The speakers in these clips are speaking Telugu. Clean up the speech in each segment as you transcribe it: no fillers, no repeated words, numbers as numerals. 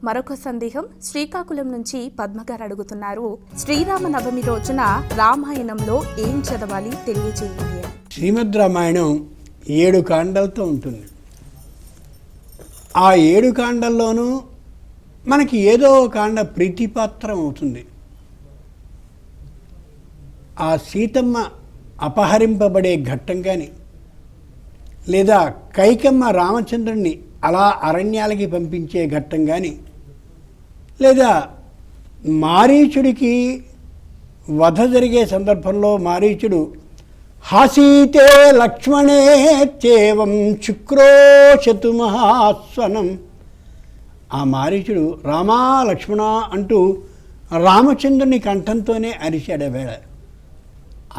మరొక సందేహం శ్రీకాకుళం నుంచి పద్మగారు అడుగుతున్నారు. శ్రీరామనవమి రోజున రామాయణంలో ఏం చదవాలి తెలియజేయండి. శ్రీమద్ రామాయణం 7 కాండలతో ఉంటుంది. ఆ 7 కాండల్లోనూ మనకి ఏదో కాండ ప్రీతిపాత్రం అవుతుంది. ఆ సీతమ్మ అపహరింపబడే ఘట్టం కానీ, లేదా కైకమ్మ రామచంద్రుడిని అలా అరణ్యాలకి పంపించే ఘట్టం కానీ, లేదా మారీచుడికి వధ జరిగే సందర్భంలో మారీచుడు హాసీతే లక్ష్మణే చేవం శుక్రోశతు మహాస్వనం, ఆ మారీచుడు రామా లక్ష్మణ అంటూ రామచంద్రుని కంఠంతోనే అరిచాడు వేళ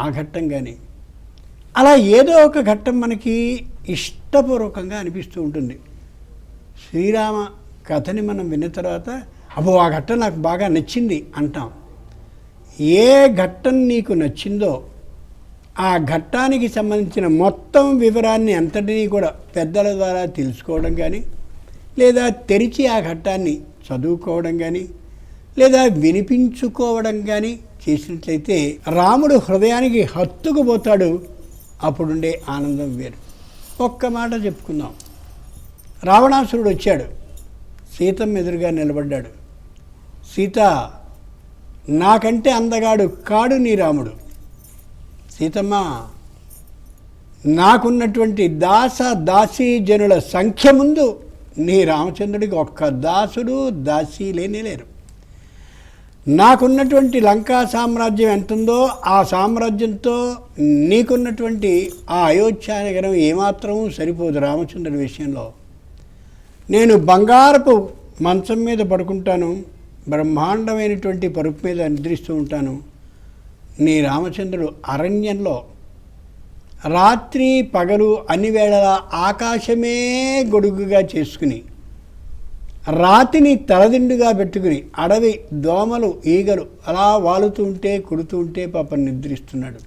ఆ ఘట్టం కానీ, అలా ఏదో ఒక ఘట్టం మనకి ఇష్టపూర్వకంగా అనిపిస్తూ ఉంటుంది. శ్రీరామ కథని మనం విన్న తర్వాత అబ్బో ఆ ఘట్టం నాకు బాగా నచ్చింది అంటాం. ఏ ఘట్టం నీకు నచ్చిందో ఆ ఘట్టానికి సంబంధించిన మొత్తం వివరాన్ని అంతటినీ కూడా పెద్దల ద్వారా తెలుసుకోవడం కానీ, లేదా తెరిచి ఆ ఘట్టాన్ని చదువుకోవడం కానీ, లేదా వినిపించుకోవడం కానీ చేసినట్లయితే రాముడు హృదయానికి హత్తుకుపోతాడు. అప్పుడుండే ఆనందం వేరు. ఒక్క మాట చెప్పుకుందాం. రావణాసురుడు వచ్చాడు, సీతమ్మ ఎదురుగా నిలబడ్డాడు. సీత, నాకంటే అందగాడు కాడు నీ రాముడు. సీతమ్మ, నాకున్నటువంటి దాసీ జనుల సంఖ్య ముందు నీ రామచంద్రుడికి ఒక్క దాసుడు దాసీ లేరు. నాకున్నటువంటి లంకా సామ్రాజ్యం ఎంతుందో ఆ సామ్రాజ్యంతో నీకున్నటువంటి ఆ అయోధ్య నగరం ఏమాత్రం సరిపోదు. రామచంద్రుడి విషయంలో నేను బంగారపు మంచం మీద పడుకుంటాను, బ్రహ్మాండమైనటువంటి పరుపు మీద నిద్రిస్తూ ఉంటాను. నీ రామచంద్రుడు అరణ్యంలో రాత్రి పగలు అన్ని వేళలా ఆకాశమే గొడుగుగా చేసుకుని, రాతిని తలదిండుగా పెట్టుకుని అడవి దోమలు ఈగలు అలా వాలుతూ ఉంటే కుడుతూ ఉంటే పాపం నిద్రిస్తున్నాడు.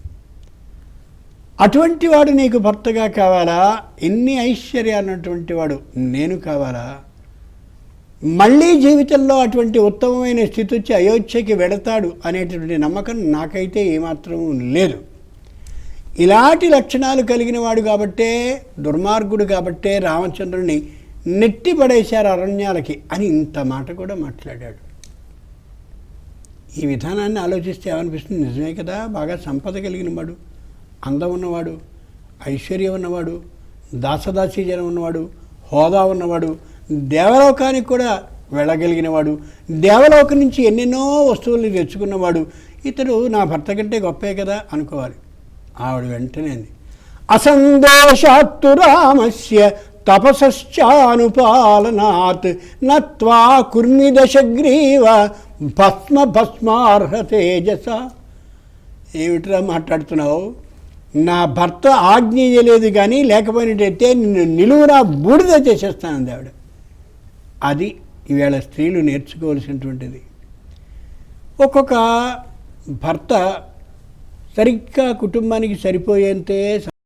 అటువంటి వాడు నీకు భర్తగా కావాలా? ఎన్ని ఐశ్వర్యాలన్నటువంటి వాడు నేను కావాలా? మళ్ళీ జీవితంలో అటువంటి ఉత్తమమైన స్థితి వచ్చి అయోధ్యకి వెళతాడు అనేటువంటి నమ్మకం నాకైతే ఏమాత్రం లేదు. ఇలాంటి లక్షణాలు కలిగిన వాడు కాబట్టే, దుర్మార్గుడు కాబట్టే రామచంద్రుడిని నెట్టి పడేశారు అరణ్యాలకి అని ఇంత మాట కూడా మాట్లాడాడు. ఈ విధానాన్ని ఆలోచిస్తే ఏమనిపిస్తుంది? నిజమే కదా, బాగా సంపద కలిగిన వాడు, అందం ఉన్నవాడు, ఐశ్వర్యం ఉన్నవాడు, దాసదాసీ జనం ఉన్నవాడు, హోదా ఉన్నవాడు, దేవలోకానికి కూడా వెళ్ళగలిగినవాడు, దేవలోకం నుంచి ఎన్నెన్నో వస్తువుల్ని తెచ్చుకున్నవాడు, ఇతడు నా భర్త కంటే గొప్పే కదా అనుకోవాలి. ఆవిడ వెంటనే అసందోషాత్తు రామస్య తపసశ్చానుపాలనాత్ నత్వా కుర్మిదశగ్రీవ భస్మార్హ తేజస. ఏమిట్రా మాట్లాడుతున్నావు? నా భర్త ఆజ్ఞ చేయలేదు కానీ లేకపోయినట్టయితే నిన్ను నిలువునా బూడిద చేసేస్తానంది ఆవిడ. అది ఈవేళ స్త్రీలు నేర్చుకోవాల్సినటువంటిది. ఒక్కొక్క భర్త సరిగ్గా కుటుంబానికి సరిపోయేంతే